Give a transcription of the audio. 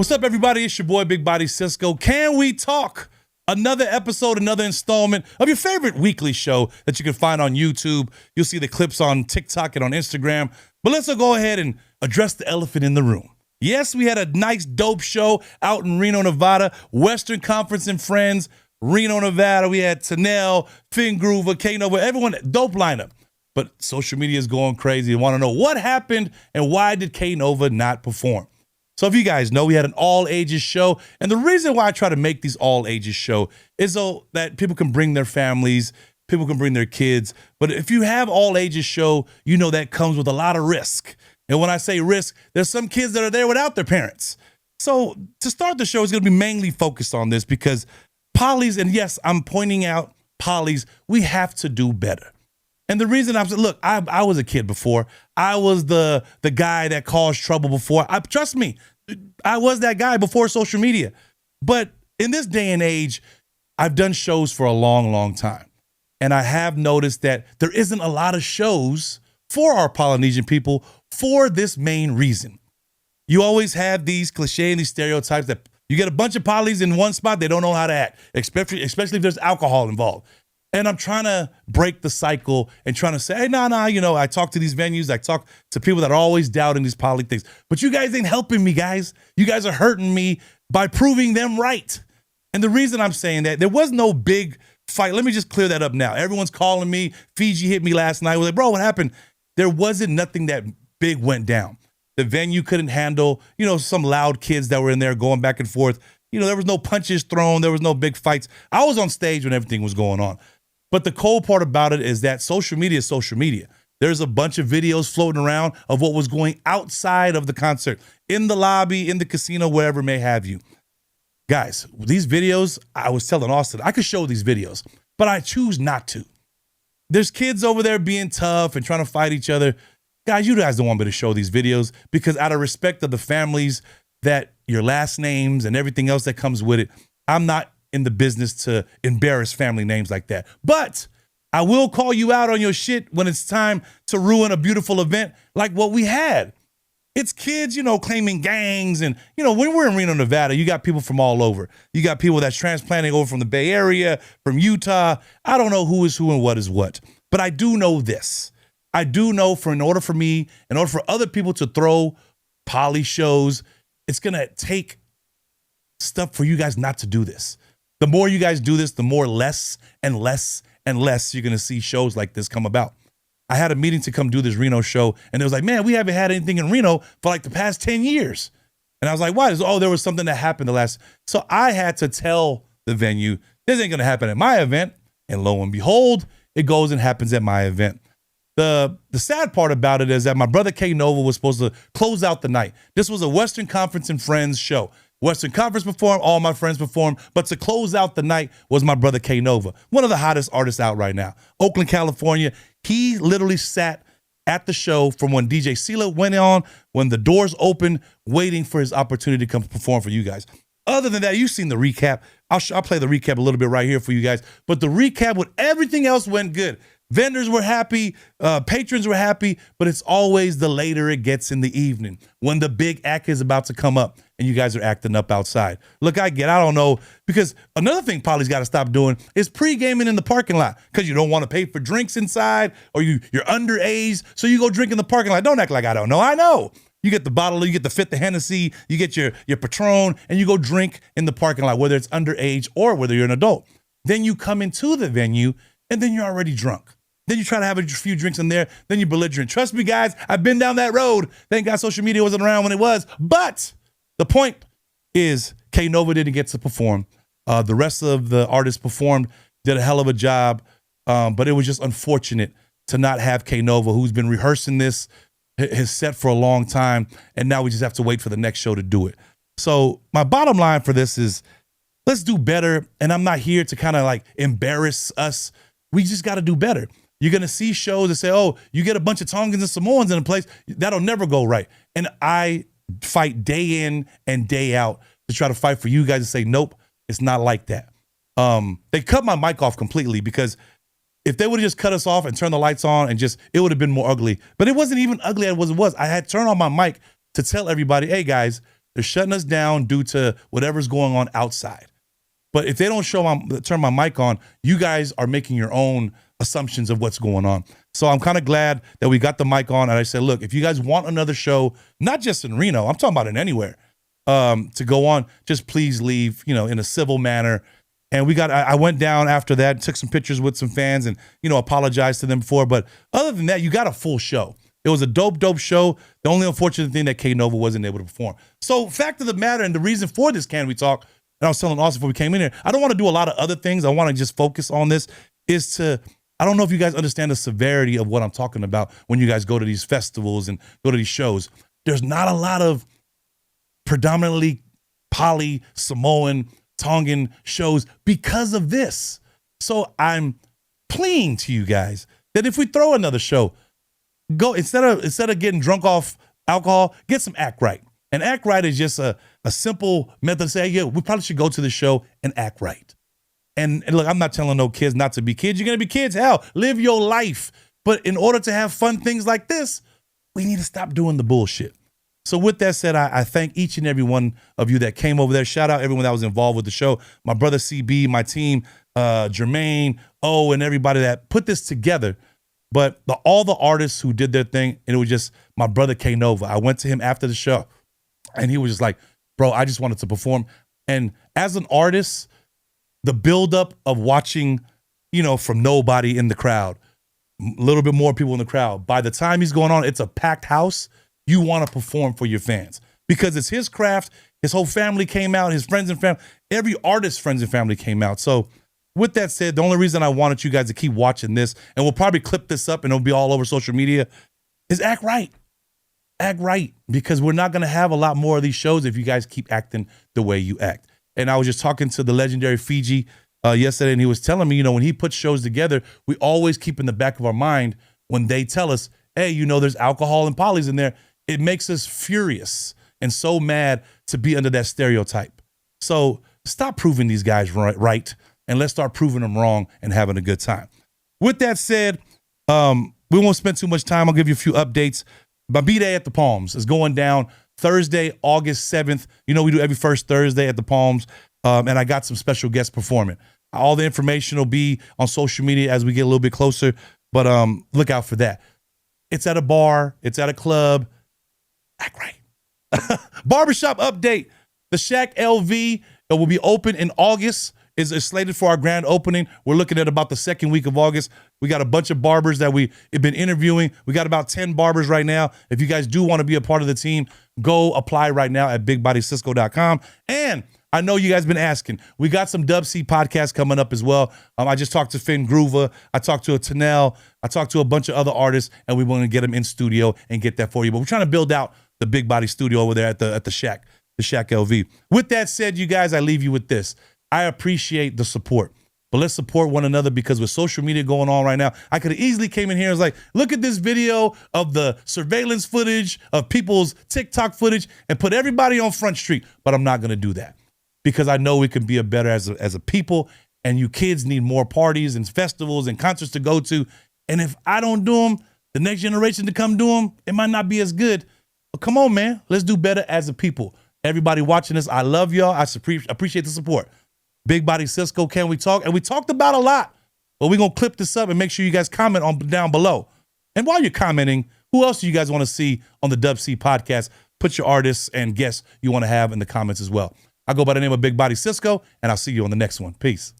What's up, everybody? It's your boy, Big Body Cisco. Can we talk? Another episode, another installment of your favorite weekly show that you can find on YouTube. You'll see the clips on TikTok and on Instagram. But let's go ahead and address the elephant in the room. Yes, we had a nice, dope show out in Reno, Nevada. Western Conference and Friends, Reno, Nevada. We had Tanel, Finn Groover, K-Nova, everyone, dope lineup. But social media is going crazy. They want to know what happened and why did K-Nova not perform? So if you guys know, we had an all-ages show. And the reason why I try to make these all-ages show is so that people can bring their families, people can bring their kids. But if you have all-ages show, you know that comes with a lot of risk. And when I say risk, there's some kids that are there without their parents. So to start the show, it's going to be mainly focused on this because polys, and yes, I'm pointing out polys, we have to do better. And the reason I'm saying, look, I was a kid before. I was the guy that caused trouble before. Trust me, I was that guy before social media. But in this day and age, I've done shows for a long, long time. And I have noticed that there isn't a lot of shows for our Polynesian people for this main reason. You always have these cliches and these stereotypes that you get a bunch of polys in one spot, they don't know how to act, especially if there's alcohol involved. And I'm trying to break the cycle and trying to say, hey, nah, you know, I talk to these venues, I talk to people that are always doubting these poly things. But you guys ain't helping me, guys. You guys are hurting me by proving them right. And the reason I'm saying that, there was no big fight. Let me just clear that up now. Everyone's calling me. Fiji hit me last night. We're like, bro, what happened? There wasn't nothing that big went down. The venue couldn't handle, you know, some loud kids that were in there going back and forth. You know, there was no punches thrown. There was no big fights. I was on stage when everything was going on. But the cool part about it is that social media is social media. There's a bunch of videos floating around of what was going outside of the concert, in the lobby, in the casino, wherever may have you. Guys, these videos, I was telling Austin, I could show these videos, but I choose not to. There's kids over there being tough and trying to fight each other. Guys, you guys don't want me to show these videos because out of respect of the families, that your last names and everything else that comes with it, I'm not in the business to embarrass family names like that. But I will call you out on your shit when it's time to ruin a beautiful event like what we had. It's kids, you know, claiming gangs. And, you know, when we're in Reno, Nevada, you got people from all over. You got people that's transplanting over from the Bay Area, from Utah. I don't know who is who and what is what. But I do know this. I do know in order for other people to throw poly shows, it's going to take stuff for you guys not to do this. The more you guys do this, the more less and less and less you're going to see shows like this come about. I had a meeting to come do this Reno show, and it was like, man, we haven't had anything in Reno for like the past 10 years. And I was like, why? Oh, there was something that happened the last. So I had to tell the venue, this ain't going to happen at my event. And lo and behold, it goes and happens at my event. The sad part about it is that my brother K-Nova was supposed to close out the night. This was a Western Conference and Friends show. Western Conference performed, all my friends performed, but to close out the night was my brother K-Nova, one of the hottest artists out right now. Oakland, California. He literally sat at the show from when DJ Sela went on, when the doors opened, waiting for his opportunity to come perform for you guys. Other than that, you've seen the recap. I'll play the recap a little bit right here for you guys. But the recap with everything else went good. Vendors were happy, patrons were happy, but it's always the later it gets in the evening when the big act is about to come up and you guys are acting up outside. Look, I don't know, because another thing Polly's got to stop doing is pre-gaming in the parking lot because you don't want to pay for drinks inside or you're underage, so you go drink in the parking lot. Don't act like I don't know. I know. You get the bottle, you get the fifth, the Hennessy, you get your Patron, and you go drink in the parking lot, whether it's underage or whether you're an adult. Then you come into the venue and then you're already drunk. Then you try to have a few drinks in there. Then you're belligerent. Trust me, guys, I've been down that road. Thank God social media wasn't around when it was. But the point is K-Nova didn't get to perform. The rest of the artists performed, did a hell of a job. But it was just unfortunate to not have K-Nova, who's been rehearsing his set for a long time. And now we just have to wait for the next show to do it. So my bottom line for this is let's do better. And I'm not here to kind of like embarrass us. We just got to do better. You're going to see shows that say, oh, you get a bunch of Tongans and Samoans in a place. That'll never go right. And I fight day in and day out to try to fight for you guys to say, nope, it's not like that. They cut my mic off completely because if they would have just cut us off and turned the lights on and it would have been more ugly. But it wasn't even ugly as it was. I had turned on my mic to tell everybody, hey, guys, They're shutting us down due to whatever's going on outside. But if they don't turn my mic on, you guys are making your own assumptions of what's going on. So I'm kind of glad that we got the mic on. And I said, look, if you guys want another show, not just in Reno, I'm talking about in anywhere, to go on, just please leave, in a civil manner. And I went down after that, took some pictures with some fans and, apologized to them before. But other than that, you got a full show. It was a dope show. The only unfortunate thing that K Nova wasn't able to perform. So fact of the matter, and the reason for this Can We Talk, and I was telling Austin before we came in here, I don't want to do a lot of other things. I want to just focus on this, I don't know if you guys understand the severity of what I'm talking about when you guys go to these festivals and go to these shows. There's not a lot of predominantly Poly, Samoan, Tongan shows because of this. So I'm pleading to you guys that if we throw another show, go instead of getting drunk off alcohol, get some Act Right. And Act Right is just a simple method to say, yeah, we probably should go to the show and act right. And look, I'm not telling no kids not to be kids. You're going to be kids. Hell, live your life. But in order to have fun things like this, we need to stop doing the bullshit. So with that said, I thank each and every one of you that came over there. Shout out everyone that was involved with the show. My brother CB, my team, Jermaine, and everybody that put this together. But all the artists who did their thing, and it was just my brother K Nova. I went to him after the show, and he was just like, bro, I just wanted to perform. And as an artist, the buildup of watching, from nobody in the crowd, a little bit more people in the crowd. By the time he's going on, it's a packed house. You want to perform for your fans because it's his craft. His whole family came out, his friends and family, every artist's friends and family came out. So with that said, the only reason I wanted you guys to keep watching this, and we'll probably clip this up and it'll be all over social media, is act right. Act right, because we're not going to have a lot more of these shows if you guys keep acting the way you act. And I was just talking to the legendary Fiji yesterday, and he was telling me, when he puts shows together, we always keep in the back of our mind when they tell us, hey, there's alcohol and polys in there. It makes us furious and so mad to be under that stereotype. So stop proving these guys right, and let's start proving them wrong and having a good time. With that said, we won't spend too much time. I'll give you a few updates. My B-Day at the Palms is going down Thursday, August 7th. We do every first Thursday at the Palms, and I got some special guests performing. All the information will be on social media as we get a little bit closer, but look out for that. It's at a bar. It's at a club. Act right. Barbershop update. The Shack LV will be open in August. Is slated for our grand opening. We're looking at about the second week of August. We got a bunch of barbers that we've been interviewing. We got about 10 barbers right now. If you guys do want to be a part of the team, go apply right now at bigbodysisco.com. And I know you guys been asking. We got some Dub C podcasts coming up as well. I just talked to Finn Groover. I talked to a Tanel. I talked to a bunch of other artists, and we want to get them in studio and get that for you. But we're trying to build out the Big Body studio over there at the Shack LV. With that said, you guys, I leave you with this. I appreciate the support, but let's support one another, because with social media going on right now, I could have easily came in here and was like, look at this video of the surveillance footage of people's TikTok footage and put everybody on Front Street. But I'm not going to do that, because I know we can be better as a people, and you kids need more parties and festivals and concerts to go to. And if I don't do them, the next generation to come do them, it might not be as good. But come on, man, let's do better as a people. Everybody watching this, I love y'all. I appreciate the support. Big Body Cisco, Can We Talk? And we talked about a lot, but we're going to clip this up and make sure you guys comment on down below. And while you're commenting, who else do you guys want to see on the Dub C podcast? Put your artists and guests you want to have in the comments as well. I go by the name of Big Body Cisco, and I'll see you on the next one. Peace.